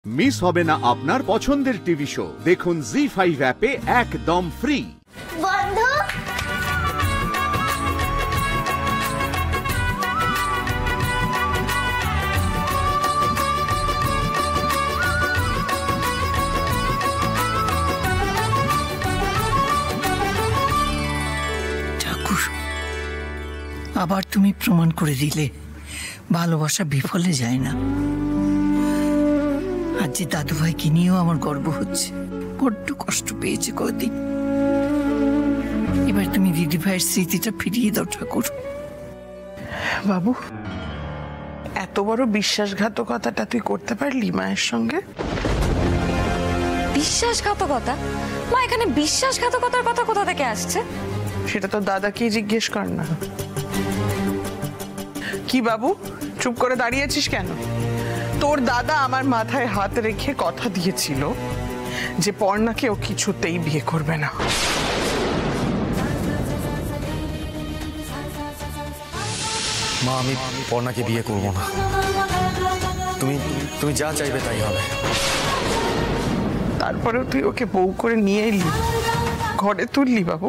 Miss হবে না আপনার পছন্দের টিভি শো। দেখুন জি5 অ্যাপে একদম ফ্রি। বন্ধু ঠাকুর, আবার তুমি প্রমাণ করে দিলে ভালোবাসা বিফলে যায় না। আজ যে দাদু ভাইকে নিয়েও আমার গর্ব হচ্ছে। বড্ড কষ্ট পেয়েছে কদিন। এবার তুমি দিদি ভাইয়ের স্মৃতিটা ফিরিয়ে দাও ঠাকুর। বাবু, এত বড় বিশ্বাসঘাতকতাটা তুই করতে পারলি মায়ের সঙ্গে? বিশ্বাসঘাতকতা? মা, এখানে বিশ্বাসঘাতকতার কথা কোথা থেকে আসছে? সেটা তো দাদাকে জিজ্ঞেস কর না। কি বাবু, চুপ করে দাঁড়িয়েছিস কেন? তোর দাদা আমার মাথায় হাত রেখে কথা দিয়েছিল যে পর্ণাকে ও কিছুতেই বিয়ে করবে না। মা, আমি পর্ণাকে বিয়ে করব না। তুমি যা চাইবে তাই হবে। তারপরেও তুই ওকে বউ করে নিয়ে এলি, ঘরে তুললি বাবু।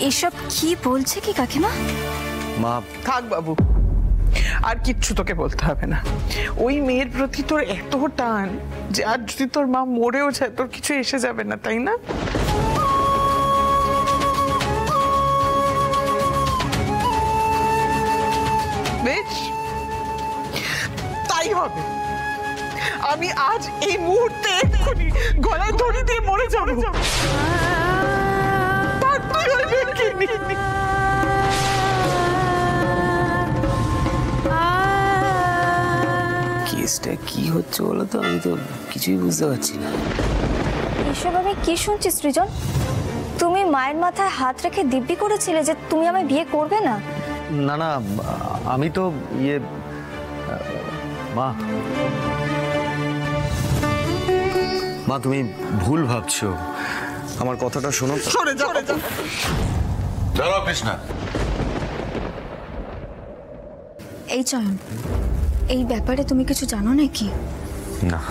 এসব কি বলছে কি কাকিমা? মা, থাক বাবু, আর কিচ্ছু তোকে বলতে হবে না। ওই মেয়ের প্রতি তোর এত টান যে আর যদি তোর মা মরেও যায় তোর কিছু এসে যাবে না, তাই না? বেশ, তাই হবে। আমি আজ এই মুহূর্তে এক্ষুনি গলায় দড়ি দিয়ে মরে যাব। তুই ওই মেয়েকে নিয়ে কেসটা কি হচ্ছে বলো তো? আমি তো কিছুই বুঝতে পারছি না। এসব আমি কি শুনছি সৃজন? তুমি মায়ের মাথায় হাত রেখে দিব্যি করেছিলে যে তুমি আমায় বিয়ে করবে না? না না, আমি তো মা তুমি ভুল ভাবছো। আমার কথাটা শোনো। সরে যা। দাঁড়াও কৃষ্ণা। এই চয়ন, এই ব্যাপারে তুমি কিছু জানো নাকি? না।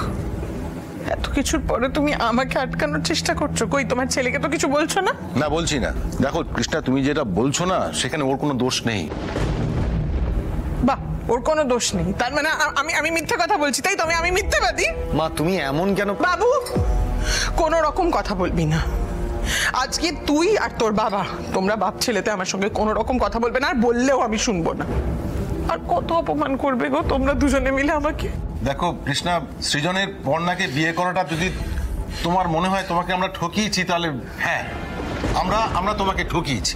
এত কিছুর পরে তুমি আমাকে আটকানোর চেষ্টা করছো? কই, তোমার ছেলেকে তো কিছু বলছো না? না, বলছি না। দেখো কৃষ্ণা, তুমি যেটা বলছো না সেখানে ওর কোনো দোষ নেই। বাহ, ওর কোনো দোষ নেই? তার মানে আমি মিথ্যে কথা বলছি, তাই তো? আমি মিথ্যেবাদী? মা, তুমি এমন কেন? বাবু, কোনো রকম কথা বলবি না। আজকে তুই আর তোর বাবা, তোমরা বাপ ছেলেতে আমার সঙ্গে কোনো রকম কথা বলবে না, আর বললেও আমি শুনবো না। আর কত অপমান করবে গো তোমরা দুজনে মিলে আমাকে। দেখো কৃষ্ণা, সৃজনের পর্ণাকে বিয়ে করাটা যদি তোমার মনে হয় তোমাকে আমরা ঠকিয়েছি, তাহলে হ্যাঁ, আমরা তোমাকে ঠকিয়েছি।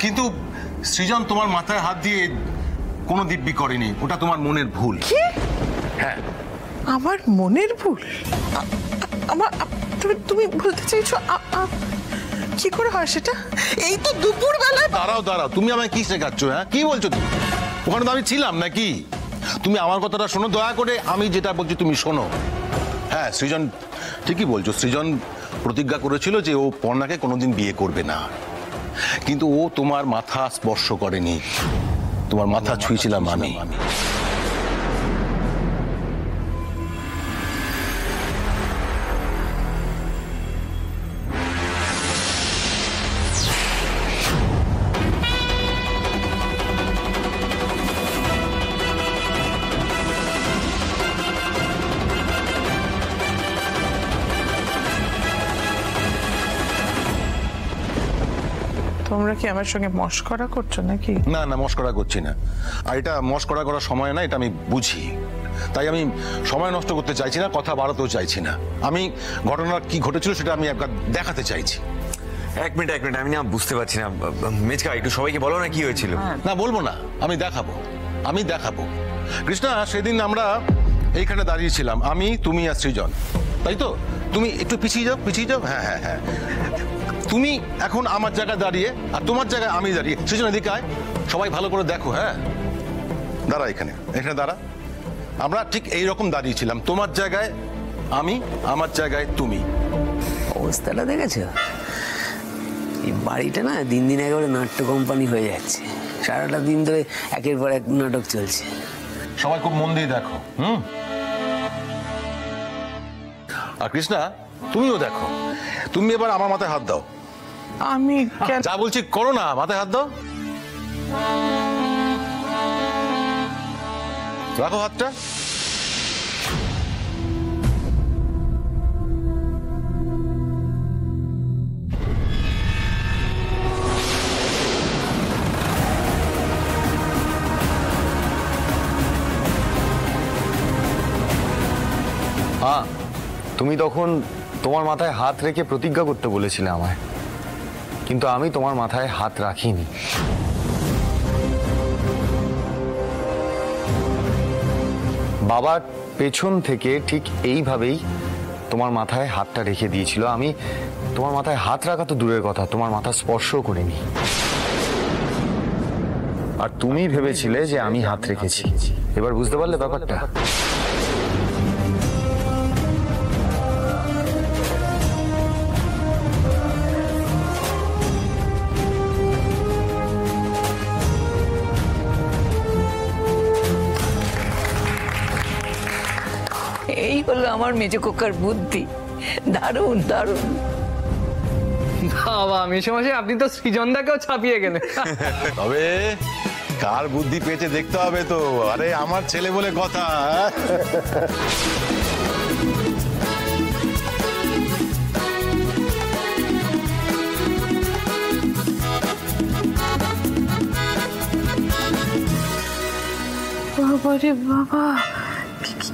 কিন্তু সৃজন তোমার মাথায় হাত দিয়ে কোনো দিব্যি করেনি। ওটা তোমার মনের ভুল। কি? হ্যাঁ, আমার মনের ভুল? আমার তুমি বলতে চাইছো কি করে হয় সেটা? এই তো দুপুর বেলায়। দাঁড়াও, তুমি আমায় কি শেখাচ্ছ? হ্যাঁ, কি বলছো তুমি? ওখানে তো আমি ছিলাম নাকি? তুমি আমার কথাটা শোনো দয়া করে। আমি যেটা বলছি তুমি শোনো। হ্যাঁ, সৃজন ঠিকই বলছো। সৃজন প্রতিজ্ঞা করেছিল যে ও পর্ণাকে কোনোদিন বিয়ে করবে না, কিন্তু ও তোমার মাথা স্পর্শ করেনি। তোমার মাথা ছুঁয়েছিলাম আমি। তোমরা কি আমার সঙ্গে মশকরা করছো নাকি? না না, মশকরা করছি না। আর এটা মশকরা করার সময় না, এটা আমি বুঝি। তাই আমি সময় নষ্ট করতে চাইছি না, কথা বাড়াতেও চাইছি না। আমি ঘটনা কি ঘটেছিল সেটা আমি একবার দেখাতে চাইছি। এক মিনিট, আমি না বুঝতে পারছি না। মেজকা, একটু সবাইকে বলো না কি হয়েছিল। না, বলবো না। আমি দেখাবো। কৃষ্ণা, সেদিন আমরা এইখানে দাঁড়িয়েছিলাম, আমি, তুমি আর সৃজন, তাই তো? তুমি একটু পিছিয়ে যাও। হ্যাঁ, তুমি এখন আমার জায়গায় দাঁড়িয়ে, আর তোমার জায়গায় আমি দাঁড়িয়ে। সৃজন, এদিকে আয়, সবাই ভালো করে দেখো। হ্যাঁ, দাঁড়া, এখানে দাঁড়া। আমরা ঠিক এইরকম দাঁড়িয়েছিলাম, তোমার জায়গায় আমি, আমার জায়গায় তুমি। অবস্থাটা দেখেছো? এই বাড়িটা না দিন দিন একেবারে নাট্য কোম্পানি হয়ে যাচ্ছে। সারাটা দিন ধরে একের পর এক নাটক চলছে। সবাই খুব মন দিয়ে দেখো। আর কৃষ্ণা, তুমিও দেখো। তুমি এবার আমার মাথায় হাত দাও। আমি কেন? যা বলছি করো না, মাথায় হাত দাও। রাখো হাতটা। হ্যাঁ, তুমি তখন তোমার মাথায় হাত রেখে প্রতিজ্ঞা করতে বলেছিলে আমায়, কিন্তু আমি তোমার মাথায় হাত রাখিনি। বাবা পেছন থেকে ঠিক এইভাবেই তোমার মাথায় হাতটা রেখে দিয়েছিল। আমি তোমার মাথায় হাত রাখা তো দূরের কথা, তোমার মাথা স্পর্শও করিনি। আর তুমি ভেবেছিলে যে আমি হাত রেখেছি। এবার বুঝতে পারলে ব্যাপারটা? এই হলো আমার মেজো কোকার বুদ্ধি। দারুণ দারুণ। বাবা মেশামশাই, আপনি তো সৃজনদাকেও ছাপিয়ে গেলেন। তবে কার বুদ্ধি পেয়েছে দেখতে হবে তো। আরে আমার ছেলে বলে কথা। বাবারে বাবা,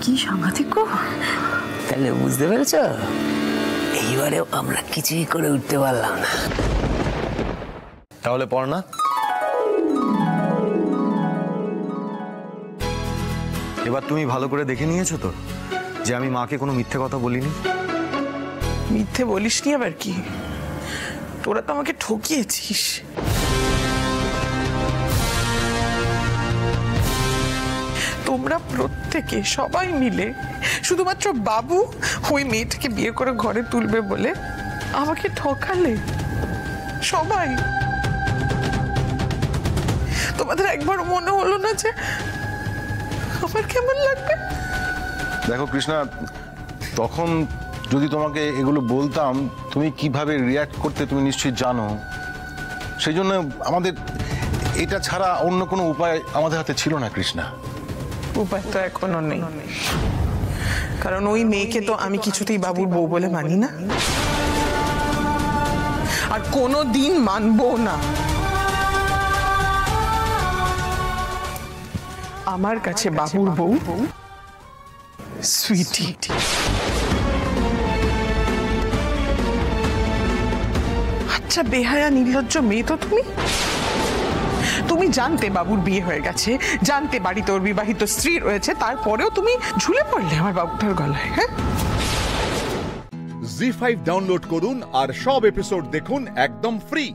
কি সাংঘাতিক গো। তাহলে বুঝতে পেরেছ, এইবারেও আমরা কিছুই করে উঠতে পারলাম না। তাহলে পড় না। এবার তুমি ভালো করে দেখে নিয়েছো তো যে আমি মাকে কোনো মিথ্যে কথা বলিনি? মিথ্যে বলিসনি আবার কি? তোরা তো আমাকে ঠকিয়েছিস। তোমরা প্রত্যেকে সবাই মিলে শুধুমাত্র বাবু ওই মেয়েটাকে বিয়ে করে ঘরে তুলবে বলে আমাকে ঠকালে সবাই। তোমাদের একবার মনে হলো না যে আমার কেমন লাগবে? দেখো কৃষ্ণা, তখন যদি তোমাকে এগুলো বলতাম তুমি কিভাবে রিয়াক্ট করতে তুমি নিশ্চয়ই জানো। সেই জন্য আমাদের এটা ছাড়া অন্য কোনো উপায় আমাদের হাতে ছিল না কৃষ্ণা। উপায় তো এখনো নেই, কারণ ওই মেয়েকে তো আমি কিছুতেই বাবুর বউ বলে মানি না, আর কোনো দিন মানবো না। আমার কাছে বাবুর বউ সুইটি। আচ্ছা বেহায়া নির্লজ্জ মেয়ে তো তুমি। তুমি জানতে বাবুর বিয়ে হয়ে গেছে, জানতে বাড়িতে ওর বিবাহিত স্ত্রী রয়েছে, তারপরেও তুমি ঝুলে পড়লে আমার বাবুটার গলায়। হ্যাঁ, জি5 ডাউনলোড করুন আর সব এপিসোড দেখুন একদম ফ্রি।